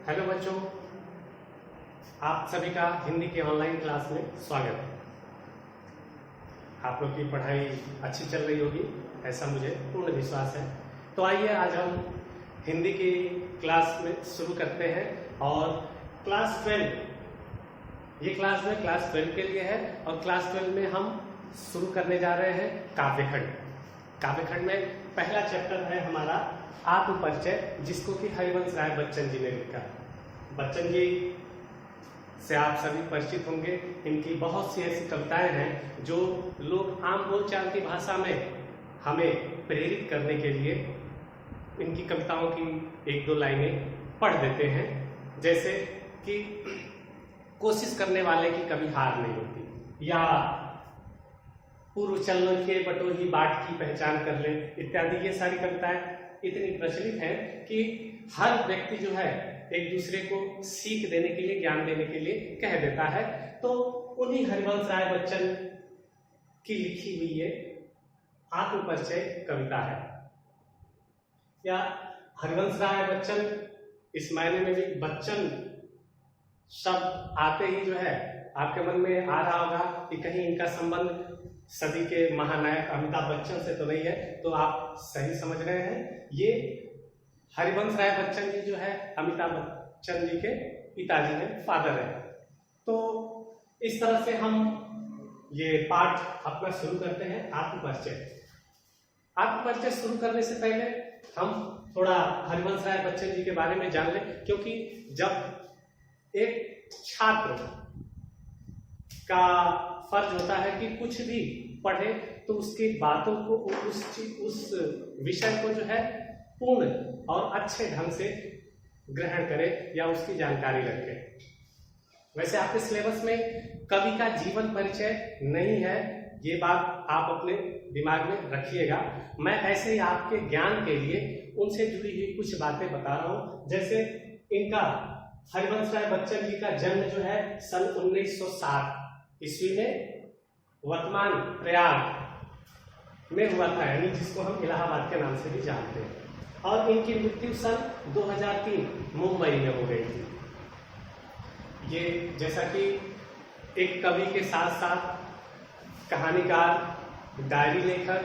Hello बच्चों, आप सभी का हिंदी के ऑनलाइन क्लास में स्वागत है। आप लोग की पढ़ाई अच्छी चल रही होगी, ऐसा मुझे पूर्ण विश्वास है। तो आइए आज हम हिंदी की क्लास में शुरू करते हैं। और क्लास 12, ये क्लास में क्लास 12 के लिए है। और क्लास 12 में हम शुरू करने जा रहे हैं काव्यखंड। काव्यखंड में पहला चैप्टर है हमारा आत्मपरिचय, जिसको कि हरिवंश राय बच्चन जी ने लिखा। बच्चन जी से आप सभी परिचित होंगे। इनकी बहुत सी ऐसी कविताएं हैं जो लोग आम बोलचाल की भाषा में हमें प्रेरित करने के लिए इनकी कविताओं की एक दो लाइनें पढ़ देते हैं, जैसे कि कोशिश करने वाले की कभी हार नहीं होती, या पूर्व चलने के बटोही बाट की पहचान कर ले, इत्यादि। ये सारी कविताएं इतनी प्रचलित हैं कि हर व्यक्ति जो है एक दूसरे को सीख देने के लिए, ज्ञान देने के लिए कह देता है। तो उन्हीं हरिवंश राय बच्चन की लिखी हुई ये आत्मपरिचय कविता है। या हरिवंश राय बच्चन, इस मायने में भी बच्चन शब्द आते ही जो है आपके मन में आ रहा होगा कि कहीं इनका संबंध सदी के महानायक अमिताभ बच्चन से तो नहीं है। तो आप सही समझ रहे हैं, ये हरिवंश राय बच्चन जी जो है अमिताभ बच्चन जी के पिताजी हैं, फादर हैं। तो इस तरह से हम ये पाठ अपना शुरू करते हैं, आत्मपरिचय। आत्मपरिचय शुरू करने से पहले हम थोड़ा हरिवंश राय बच्चन जी के बारे में जान लें, क्योंकि जब एक छात्र का फर्ज होता है कि कुछ भी पढ़े तो उसकी बातों को, उस विषय को जो है पूर्ण और अच्छे ढंग से ग्रहण करे या उसकी जानकारी रखे। वैसे आपके सिलेबस में कवि का जीवन परिचय नहीं है, ये बात आप अपने दिमाग में रखिएगा। मैं ऐसे ही आपके ज्ञान के लिए उनसे जुड़ी हुई कुछ बातें बता रहा हूं। जैसे इनका हरिवंश राय बच्चन जी का जन्म जो है सन 1907 ईस्वी में वर्तमान प्रयाग में हुआ था, यानी जिसको हम इलाहाबाद के नाम से भी जानते हैं। और इनकी मृत्यु सन 2003 मुंबई में हो गई थी। ये जैसा कि एक कवि के साथ साथ कहानीकार, डायरी लेखक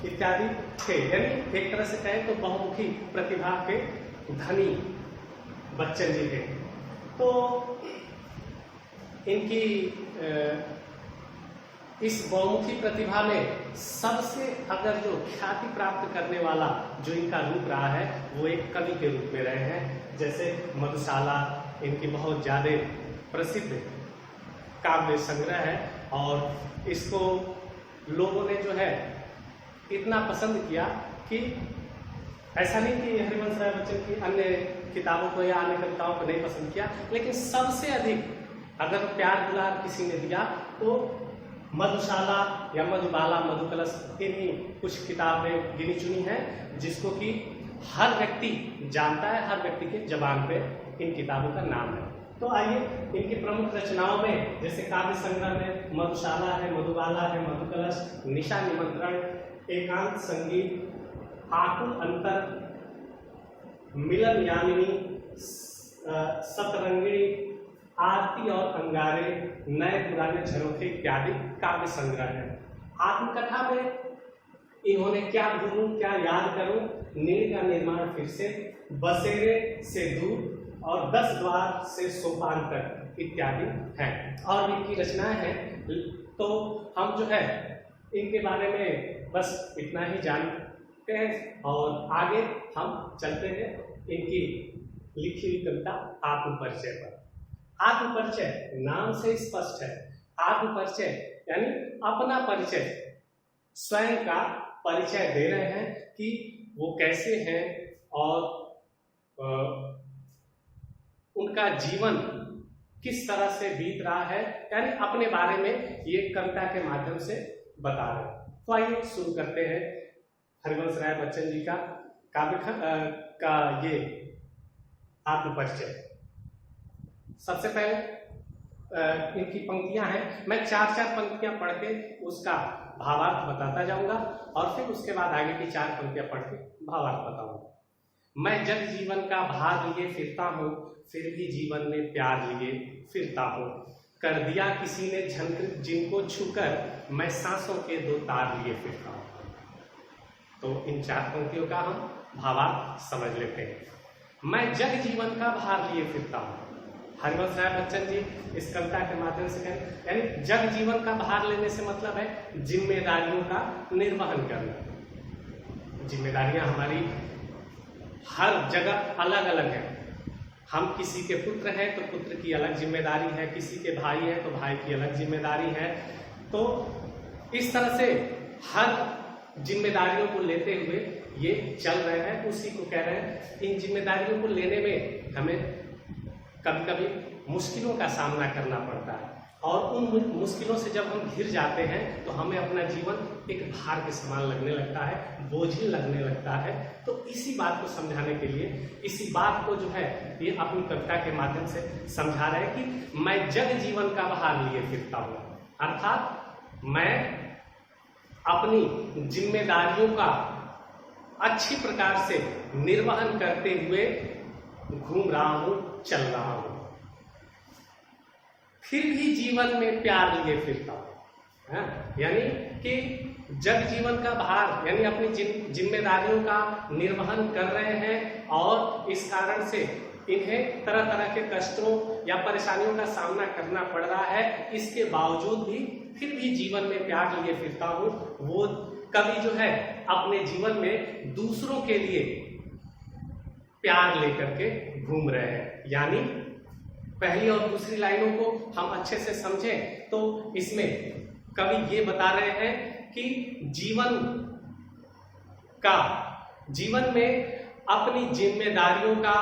इत्यादि थे, यानी एक तरह से कहें तो बहुमुखी प्रतिभा के धनी बच्चन जी थे। तो इनकी इस बहुमुखी प्रतिभा में सबसे अगर जो ख्याति प्राप्त करने वाला जो इनका रूप रहा है वो एक कवि के रूप में रहे हैं। जैसे मधुशाला इनकी बहुत ज्यादा प्रसिद्ध काव्य संग्रह है, और इसको लोगों ने जो है इतना पसंद किया कि ऐसा नहीं कि हरिवंश राय बच्चन की अन्य किताबों को या अन्य कविताओं को नहीं पसंद किया, लेकिन सबसे अधिक अगर प्यार दुलार किसी ने दिया तो मधुशाला या मधुबाला, मधुकलश, इन्हीं कुछ किताबें गिनी चुनी हैं जिसको कि हर व्यक्ति जानता है, हर व्यक्ति के जबान पे इन किताबों का नाम है। तो आइए इनकी प्रमुख रचनाओं में, जैसे काव्य संग्रह में मधुशाला है, मधुबाला है, मधुकलश, निशा निमंत्रण, एकांत संगीत, आकुल अंतर, मिलन यामिनी, सतरंगिणी, आरती और अंगारे, नए पुराने झरोखे इत्यादि काव्य संग्रह है। आत्मकथा में इन्होंने क्या भूलूं क्या याद करूं, नीड़ का निर्माण फिर से, बसेरे से दूर और 10 द्वार से सोपान तक इत्यादि हैं। और इनकी रचनाएं हैं। तो हम जो है इनके बारे में बस इतना ही जानते हैं, और आगे हम चलते हैं इनकी लिखी हुई कविता आत्मपरिचय पर। आत्मपरिचय नाम से स्पष्ट है। आत्मपरिचय यानी अपना परिचय, स्वयं का परिचय दे रहे हैं कि वो कैसे हैं और उनका जीवन किस तरह से बीत रहा है, यानी अपने बारे में ये कविता के माध्यम से बता रहे हैं। तो आइए शुरू करते हैं हरिवंश राय बच्चन जी का काव्य का ये आत्मपरिचय। सबसे पहले इनकी पंक्तियां हैं, मैं 4-4 पंक्तियां पढ़ के उसका भावार्थ बताता जाऊंगा, और फिर उसके बाद आगे की 4 पंक्तियां पढ़ के भावार्थ बताऊंगा। मैं जग जीवन का भार लिए फिरता हूँ, फिर भी जीवन में प्यार लिए फिरता हूँ। कर दिया किसी ने झंकृत जिनको छूकर, मैं सांसों के दो तार लिए फिरता हूँ। तो इन 4 पंक्तियों का हम भावार्थ समझ लेते हैं। मैं जग जीवन का भार लिए फिरता हूँ। हरिवंश राय बच्चन जी इस कविता के माध्यम से कहें, यानी जग जीवन का भार लेने से मतलब है जिम्मेदारियों का निर्वहन करना। जिम्मेदारियां हमारी हर जगह अलग अलग हैं। हम किसी के पुत्र हैं तो पुत्र की अलग जिम्मेदारी है, किसी के भाई है तो भाई की अलग जिम्मेदारी है। तो इस तरह से हर जिम्मेदारियों को लेते हुए ये चल रहे हैं। उसी को कह रहे हैं, इन जिम्मेदारियों को लेने में हमें कभी कभी मुश्किलों का सामना करना पड़ता है, और उन मुश्किलों से जब हम घिर जाते हैं तो हमें अपना जीवन एक भार के समान लगने लगता है, बोझिल लगने लगता है। तो इसी बात को समझाने के लिए, इसी बात को जो है ये अपनी कविता के माध्यम से समझा रहे हैं कि मैं जग जीवन का भार लिए फिरता हूँ, अर्थात मैं अपनी जिम्मेदारियों का अच्छी प्रकार से निर्वहन करते हुए घूम रहा हूं, चल रहा हूं, फिर भी जीवन में प्यार लिए फिरता हूं। यानी कि जग जीवन का भार, यानी अपनी जिम्मेदारियों का निर्वहन कर रहे हैं और इस कारण से इन्हें तरह तरह के कष्टों या परेशानियों का सामना करना पड़ रहा है। इसके बावजूद भी फिर भी जीवन में प्यार लिए फिरता हूं। वो कवि जो है अपने जीवन में दूसरों के लिए प्यार लेकर के घूम रहे हैं। यानी पहली और दूसरी लाइनों को हम अच्छे से समझें तो इसमें कवि ये बता रहे हैं कि जीवन में अपनी जिम्मेदारियों का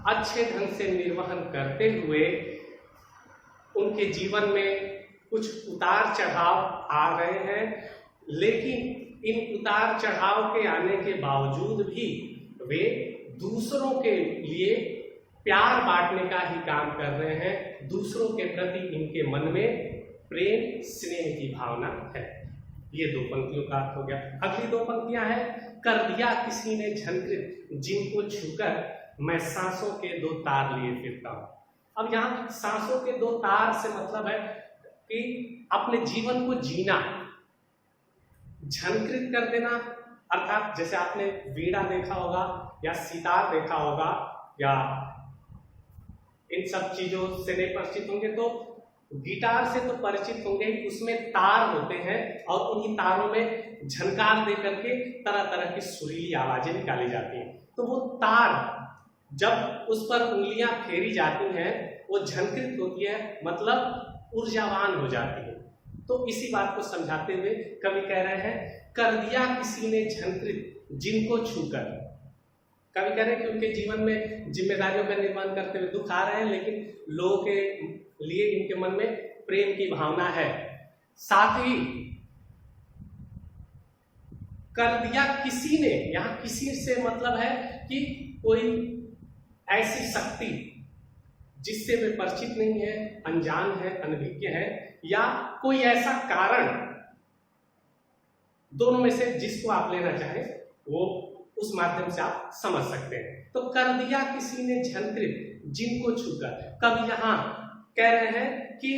अच्छे ढंग से निर्वहन करते हुए उनके जीवन में कुछ उतार चढ़ाव आ रहे हैं, लेकिन इन उतार चढ़ाव के आने के बावजूद भी वे दूसरों के लिए प्यार बांटने का ही काम कर रहे हैं। दूसरों के प्रति इनके मन में प्रेम स्नेह की भावना है। ये 2 पंक्तियों का अर्थ हो गया। अगली 2 पंक्तियां हैं, कर दिया किसी ने झंकृत जिनको छूकर, मैं सांसों के 2 तार लिए फिरता हूं। अब यहाँ सांसों के 2 तार से मतलब है कि अपने जीवन को जीना, झंकृत कर देना, अर्थात जैसे आपने वीणा देखा होगा या सितार देखा होगा या इन सब चीजों से नहीं परिचित होंगे तो गिटार से तो परिचित होंगे। उसमें तार होते हैं और उन्हीं तारों में झनकार दे करके तरह तरह की सुरीली आवाजें निकाली जाती हैं। तो वो तार जब उस पर उंगलियां फेरी जाती हैं वो झनकृत होती है, मतलब ऊर्जावान हो जाती है। तो इसी बात को समझाते हुए कवि कह रहे हैं, कर दिया किसी ने झंकृत जिनको छूकर। कवि कह रहे हैं कि उनके जीवन में जिम्मेदारियों का निर्वहन करते हुए दुख आ रहे हैं, लेकिन लोगों के लिए इनके मन में प्रेम की भावना है। साथ ही कर दिया किसी ने, यहां किसी से मतलब है कि कोई ऐसी शक्ति जिससे वे परिचित नहीं है, अनजान है, अनभिज्ञ है, या कोई ऐसा कारण, दोनों में से जिसको आप लेना चाहें वो उस माध्यम से आप समझ सकते हैं। तो कर दिया किसी ने झंकृत जिनको छूकर, कब यहां कह रहे हैं कि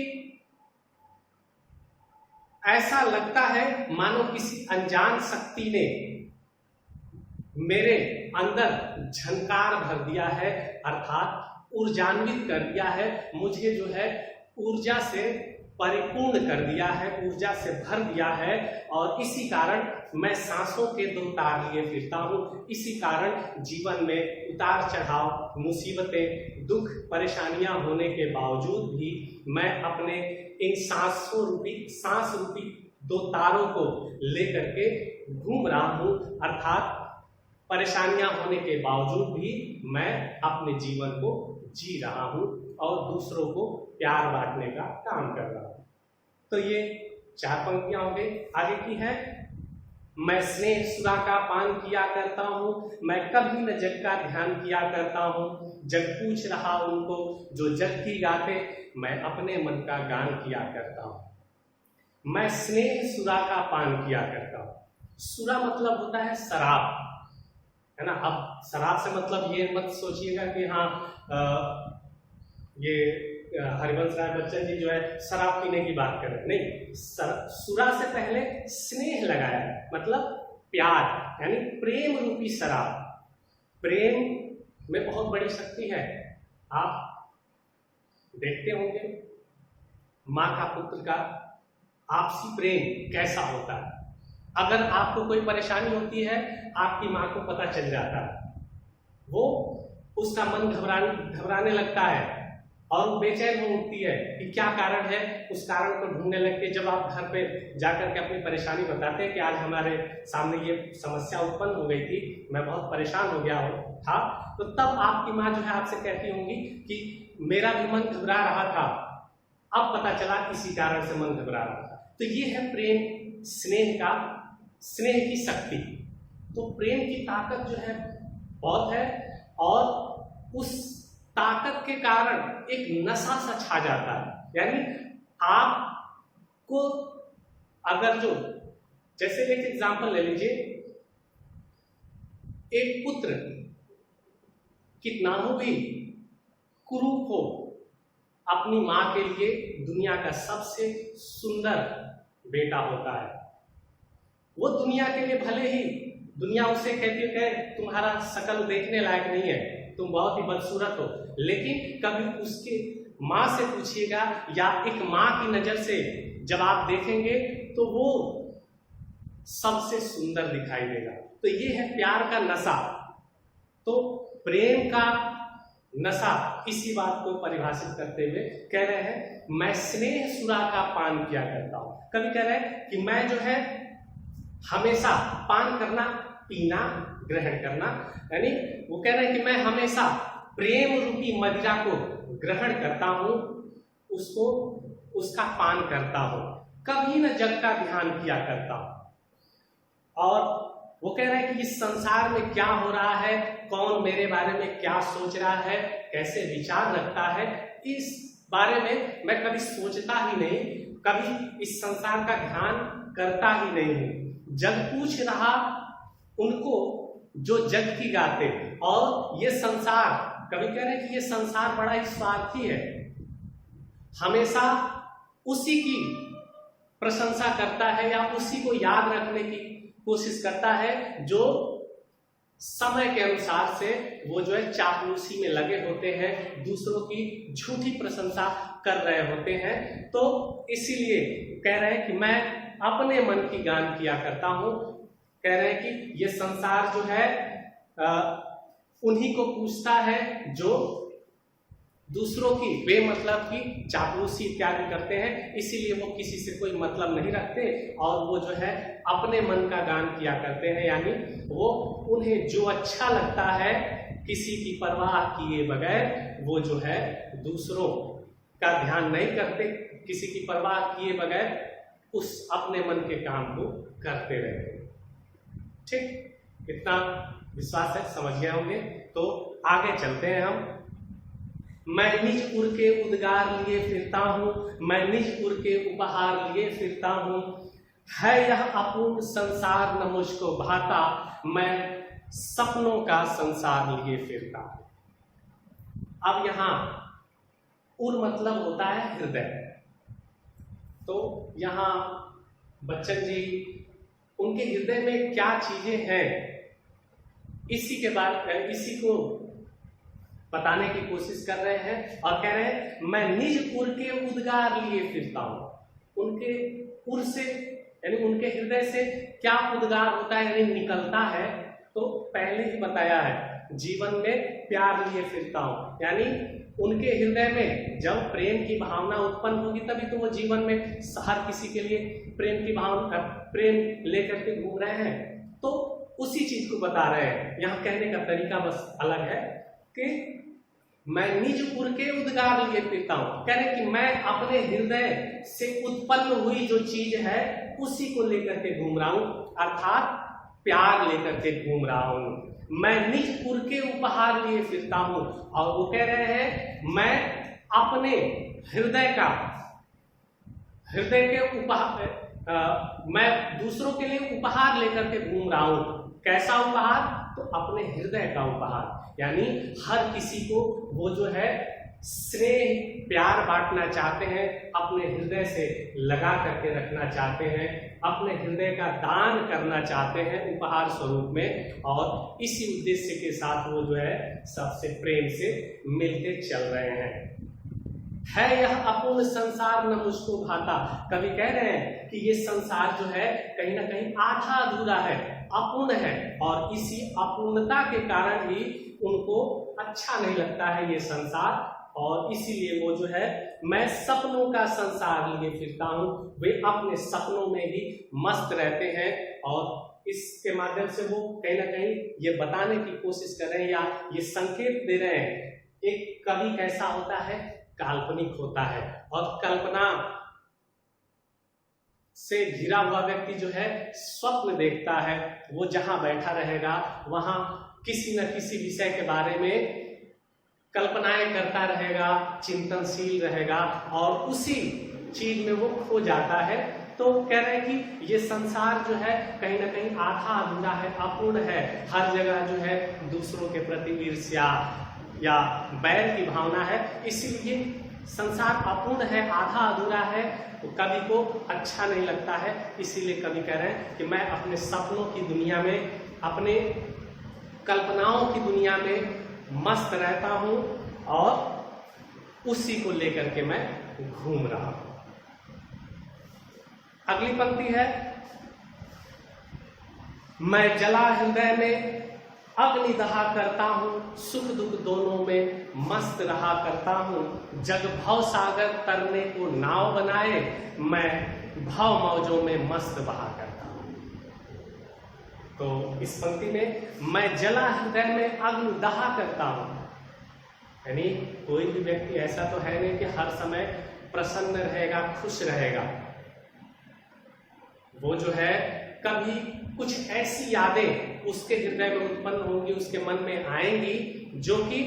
ऐसा लगता है मानो किसी अनजान शक्ति ने मेरे अंदर झंकार भर दिया है, अर्थात ऊर्जान्वित कर दिया है, मुझे जो है ऊर्जा से परिपूर्ण कर दिया है, ऊर्जा से भर दिया है, और इसी कारण मैं सांसों के 2 तार लिए फिरता हूँ। इसी कारण जीवन में उतार चढ़ाव, मुसीबतें, दुख, परेशानियां होने के बावजूद भी मैं अपने इन सांस रूपी 2 तारों को लेकर के घूम रहा हूँ, अर्थात परेशानियां होने के बावजूद भी मैं अपने जीवन को जी रहा हूँ और दूसरों को प्यार बांटने का काम कर रहा हूँ। तो ये 4 पंक्तियां हो गई। आगे की है, मैं स्नेह सुरा का पान किया करता हूँ, मैं कभी न जग का ध्यान किया करता हूँ, जग पूछ रहा उनको जो जग की गाते, मैं अपने मन का गान किया करता हूँ। मैं स्नेह सुरा का पान किया करता हूँ। सुरा मतलब होता है शराब, है ना। अब शराब से मतलब ये मत सोचिएगा कि हाँ ये हरिवंश राय बच्चन जी जो है शराब पीने की बात कर रहे हैं, नहीं। सुरा से पहले स्नेह लगाया, मतलब प्यार, यानी प्रेम रूपी शराब। प्रेम में बहुत बड़ी शक्ति है। आप देखते होंगे माँ का पुत्र का आपसी प्रेम कैसा होता है। अगर आपको कोई परेशानी होती है, आपकी माँ को पता चल जाता है, वो उसका मन घबराने लगता है और वो बेचैन हो उठती है कि क्या कारण है। उस कारण को ढूंढने लगते हैं। जब आप घर पे जाकर के अपनी परेशानी बताते हैं कि आज हमारे सामने ये समस्या उत्पन्न हो गई थी, मैं बहुत परेशान हो गया था, तो तब आपकी माँ जो है आपसे कहती होंगी कि मेरा भी मन घबरा रहा था, अब पता चला किसी कारण से मन घबरा रहा था। तो ये है प्रेम, स्नेह की शक्ति। तो प्रेम की ताकत जो है बहुत है, और उस ताकत के कारण एक नशा सा छा जाता है। यानी आपको अगर जो, जैसे एक एग्जांपल ले लीजिए, एक पुत्र कितना हो भी कुरूप हो, अपनी मां के लिए दुनिया का सबसे सुंदर बेटा होता है। वो दुनिया के लिए भले ही दुनिया उसे कहती है तुम्हारा शकल देखने लायक नहीं है, तुम बहुत ही बदसूरत हो, लेकिन कभी उसके माँ से पूछिएगा या एक माँ की नजर से जब आप देखेंगे तो वो सबसे सुंदर दिखाई देगा। तो ये है प्यार का नशा। तो प्रेम का नशा इसी बात को परिभाषित करते हुए कह रहे हैं, मैं स्नेह सुरा का पान किया करता हूं। कभी कह रहे हैं कि मैं जो है हमेशा पान करना, पीना, ग्रहण करना, यानी वो कह रहे हैं कि मैं हमेशा प्रेम रूपी मदिरा को ग्रहण करता हूं, उसको उसका पान करता हूं, कभी न जग का ध्यान किया करता हूं। और वो कह रहा है कि इस संसार में क्या हो रहा है, कौन मेरे बारे में क्या सोच रहा है, कैसे विचार रखता है, इस बारे में मैं कभी सोचता ही नहीं, कभी इस संसार का ध्यान करता ही नहीं हूं। जग पूछ रहा उनको जो जग की गाते, और ये संसार, कभी कह रहे हैं कि ये संसार बड़ा ही स्वार्थी है, हमेशा उसी की प्रशंसा करता है या उसी को याद रखने की कोशिश करता है जो समय के अनुसार से वो जो है चापलूसी में लगे होते हैं, दूसरों की झूठी प्रशंसा कर रहे होते हैं। तो इसीलिए कह रहे हैं कि मैं अपने मन की गान किया करता हूं। कह रहे हैं कि ये संसार जो है उन्हीं को पूछता है जो दूसरों की बेमतलब की चापलूसी इत्यादि करते हैं, इसीलिए वो किसी से कोई मतलब नहीं रखते और वो जो है अपने मन का गान किया करते हैं। यानी वो उन्हें जो अच्छा लगता है, किसी की परवाह किए बगैर वो जो है दूसरों का ध्यान नहीं करते, किसी की परवाह किए बगैर उस अपने मन के काम को करते रहते। ठीक, इतना विश्वास है, समझ गए होंगे। तो आगे चलते हैं हम। मैं निज उर के उद्गार लिए फिरता हूं, मैं निज उर के उपहार लिए फिरता हूं, है यह अपूर्ण संसार न मुझको भाता, मैं सपनों का संसार लिए फिरता हूं। अब यहां उर मतलब होता है हृदय। तो यहां बच्चन जी उनके हृदय में क्या चीजें हैं, इसी के बाद इसी को बताने की कोशिश कर रहे हैं और कह रहे हैं मैं निज उर के उद्गार लिए फिरता हूं। उनके उर से यानी उनके हृदय से क्या उद्गार होता है, यानी निकलता है, तो पहले ही बताया है, जीवन में प्यार लिए फिरता हूं। यानी उनके हृदय में जब प्रेम की भावना उत्पन्न होगी तभी तो वो जीवन में हर किसी के लिए प्रेम की भावना, प्रेम लेकर के घूम रहे हैं। तो उसी चीज को बता रहे हैं। यहाँ कहने का तरीका बस अलग है कि मैं निज उर के उद्गार लिए फिरता हूं। कह रहे कि मैं अपने हृदय से उत्पन्न हुई जो चीज है उसी को लेकर के घूम रहा हूं, अर्थात प्यार लेकर के घूम रहा हूं। मैं निज उर के उपहार लिए फिरता हूं। और वो कह रहे हैं मैं अपने हृदय के उपहार, मैं दूसरों के लिए उपहार लेकर के घूम रहा हूं। कैसा उपहार? तो अपने हृदय का उपहार, यानी हर किसी को वो जो है स्नेह प्यार बांटना चाहते हैं, अपने हृदय से लगा करके रखना चाहते हैं, अपने हृदय का दान करना चाहते हैं उपहार स्वरूप में, और इसी उद्देश्य के साथ वो जो है सबसे प्रेम से मिलते चल रहे हैं। है यह अपूर्ण संसार न मुझको भाता, कवि कह रहे हैं कि ये संसार जो है कहीं ना कहीं आधा अधूरा है, अपूर्ण है, और इसी अपूर्णता के कारण ही उनको अच्छा नहीं लगता है ये संसार, और इसीलिए वो जो है मैं सपनों का संसार लिए फिरता हूं, वे अपने सपनों में ही मस्त रहते हैं, और इसके माध्यम से वो कहीं ना कहीं ये बताने की कोशिश कर रहे हैं या ये संकेत दे रहे हैं, एक कवि कैसा होता है, काल्पनिक होता है, और कल्पना से घिरा हुआ व्यक्ति जो है स्वप्न देखता है, वो जहां बैठा रहेगा वहां किसी न किसी विषय के बारे में कल्पनाएं करता रहेगा, चिंतनशील रहेगा, और उसी चीज में वो खो जाता है। तो कह रहे हैं कि ये संसार जो है कहीं ना कहीं आधा अधूरा है, अपूर्ण है, हर जगह जो है दूसरों के प्रति ईर्ष्या या बैर की भावना है, इसीलिए संसार अपूर्ण है, आधा अधूरा है, तो कवि को अच्छा नहीं लगता है। इसीलिए कवि कह रहे हैं कि मैं अपने सपनों की दुनिया में, अपने कल्पनाओं की दुनिया में मस्त रहता हूं, और उसी को लेकर के मैं घूम रहा हूं। अगली पंक्ति है, मैं जला हृदय में अग्नि दहा करता हूं, सुख दुख दोनों में मस्त रहा करता हूं, जग भव सागर तरने को नाव बनाए, मैं भव मौजों में मस्त बहा करता हूं। तो इस पंक्ति में मैं जला हृदय में अग्नि दहा करता हूं, यानी कोई भी व्यक्ति ऐसा तो है नहीं कि हर समय प्रसन्न रहेगा, खुश रहेगा। वो जो है कभी कुछ ऐसी यादें उसके हृदय में उत्पन्न होंगी, उसके मन में आएंगी, जो कि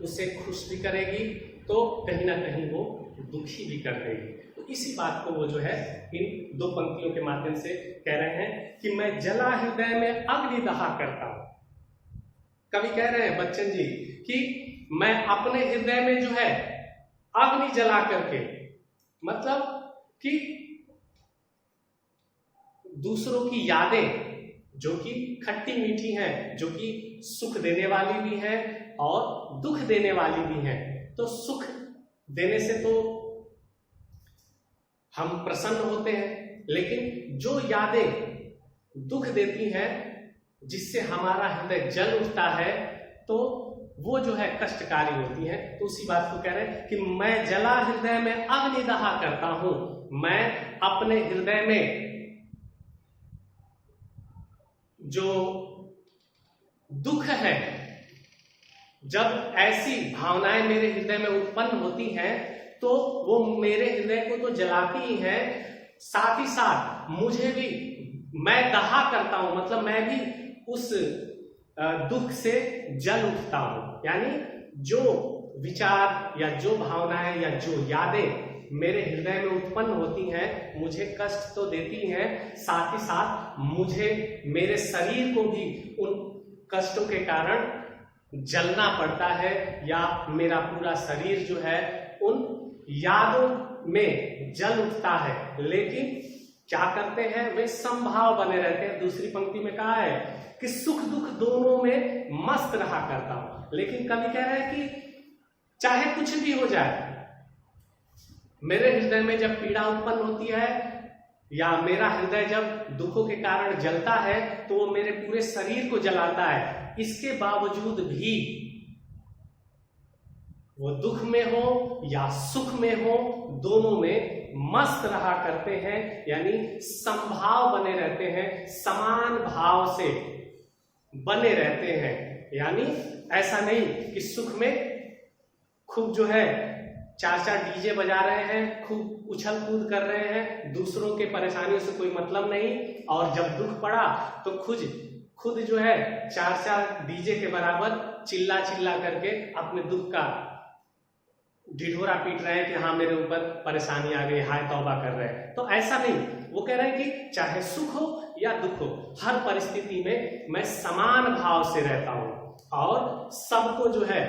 उसे खुश भी करेगी, तो कहीं ना कहीं वो दुखी भी कर देगी। तो इसी बात को वो जो है इन दो पंक्तियों के माध्यम से कह रहे हैं कि मैं जला हृदय में अग्नि दहा करता हूं। कवि कह रहे हैं बच्चन जी कि मैं अपने हृदय में जो है अग्नि जला करके, मतलब कि दूसरों की यादें जो कि खट्टी मीठी हैं, जो कि सुख देने वाली भी हैं और दुख देने वाली भी हैं, तो सुख देने से तो हम प्रसन्न होते हैं, लेकिन जो यादें दुख देती हैं, जिससे हमारा हृदय जल उठता है, तो वो जो है कष्टकारी होती है। तो उसी बात को कह रहे हैं कि मैं जला हृदय में अग्नि दहा करता हूं, मैं अपने हृदय में जो दुख है, जब ऐसी भावनाएं मेरे हृदय में उत्पन्न होती हैं, तो वो मेरे हृदय को तो जलाती ही है, साथ ही साथ मुझे भी, मैं दहा करता हूं, मतलब मैं भी उस दुख से जल उठता हूं। यानी जो विचार या जो भावनाएं या जो यादें मेरे हृदय में उत्पन्न होती हैं, मुझे कष्ट तो देती हैं, साथ ही साथ मुझे, मेरे शरीर को भी उन कष्टों के कारण जलना पड़ता है, या मेरा पूरा शरीर जो है उन यादों में जल उठता है। लेकिन क्या करते हैं, वे समभाव बने रहते हैं। दूसरी पंक्ति में कहा है कि सुख दुख दोनों में मस्त रहा करता हूं। लेकिन कवि कह रहे हैं कि चाहे कुछ भी हो जाए, मेरे हृदय में जब पीड़ा उत्पन्न होती है या मेरा हृदय जब दुखों के कारण जलता है, तो वो मेरे पूरे शरीर को जलाता है। इसके बावजूद भी वो दुख में हो या सुख में हो, दोनों में मस्त रहा करते हैं, यानी समभाव बने रहते हैं, समान भाव से बने रहते हैं। यानी ऐसा नहीं कि सुख में खूब जो है चार चार डीजे बजा रहे हैं, खूब उछल कूद कर रहे हैं, दूसरों के परेशानियों से कोई मतलब नहीं, और जब दुख पड़ा तो खुद जो है चार चार डीजे के बराबर चिल्ला चिल्ला करके अपने दुख का ढिढोरा पीट रहे हैं कि हाँ मेरे ऊपर परेशानी आ गई, हाय तौबा कर रहे हैं। तो ऐसा नहीं, वो कह रहे हैं कि चाहे सुख हो या दुख हो, हर परिस्थिति में मैं समान भाव से रहता हूं और सबको जो है,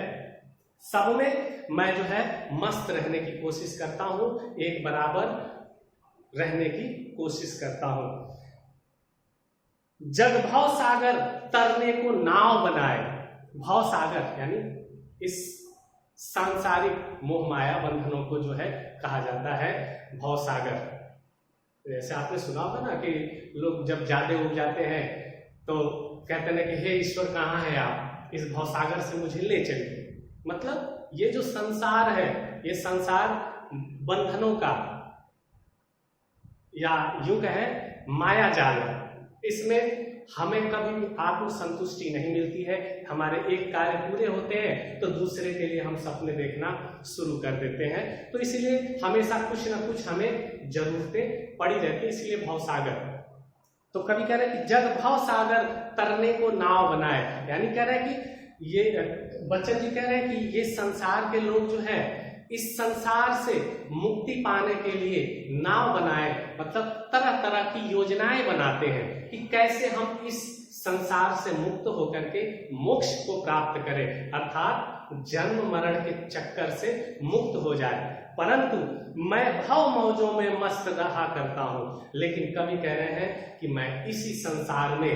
सब में मैं जो है मस्त रहने की कोशिश करता हूं, एक बराबर रहने की कोशिश करता हूं। जग भव सागर तरने को नाव बनाए। भव सागर यानी इस सांसारिक मोह माया बंधनों को जो है कहा जाता है भव सागर। जैसे आपने सुना होगा ना कि लोग जब ज्यादा उग जाते हैं तो कहते हैं कि हे ईश्वर कहाँ है आप, इस भव सागर से मुझे ले चलिए। मतलब ये जो संसार है, ये संसार बंधनों का या यूं कहे माया जाल है, इसमें हमें कभी आत्म संतुष्टि नहीं मिलती है। हमारे एक कार्य पूरे होते हैं तो दूसरे के लिए हम सपने देखना शुरू कर देते हैं, तो इसलिए हमेशा कुछ ना कुछ हमें जरूरतें पड़ी रहती है, इसलिए भव सागर। तो कभी कह रहे हैं कि जग भव सागर तरने को नाव बनाए, यानी कह रहे हैं कि ये बच्चन जी कह रहे हैं कि ये संसार के लोग जो है इस संसार से मुक्ति पाने के लिए नाव बनाए, मतलब तरह तरह की योजनाएं बनाते हैं कि कैसे हम इस संसार से मुक्त होकर के मोक्ष को प्राप्त करें, अर्थात जन्म मरण के चक्कर से मुक्त हो जाए। परंतु मैं भव मौजों में मस्त रहा करता हूं, लेकिन कवि कह रहे हैं कि मैं इसी संसार में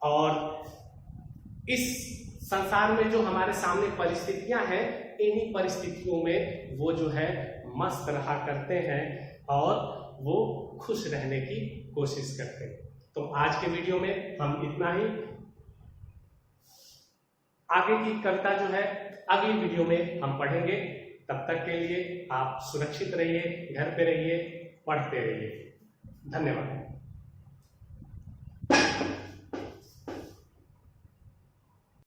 और इस संसार में जो हमारे सामने परिस्थितियां हैं, इन्हीं परिस्थितियों में वो जो है मस्त रहा करते हैं और वो खुश रहने की कोशिश करते हैं। तो आज के वीडियो में हम इतना ही। आगे की कविता जो है अगली वीडियो में हम पढ़ेंगे। तब तक के लिए आप सुरक्षित रहिए, घर पे रहिए, पढ़ते रहिए। धन्यवाद।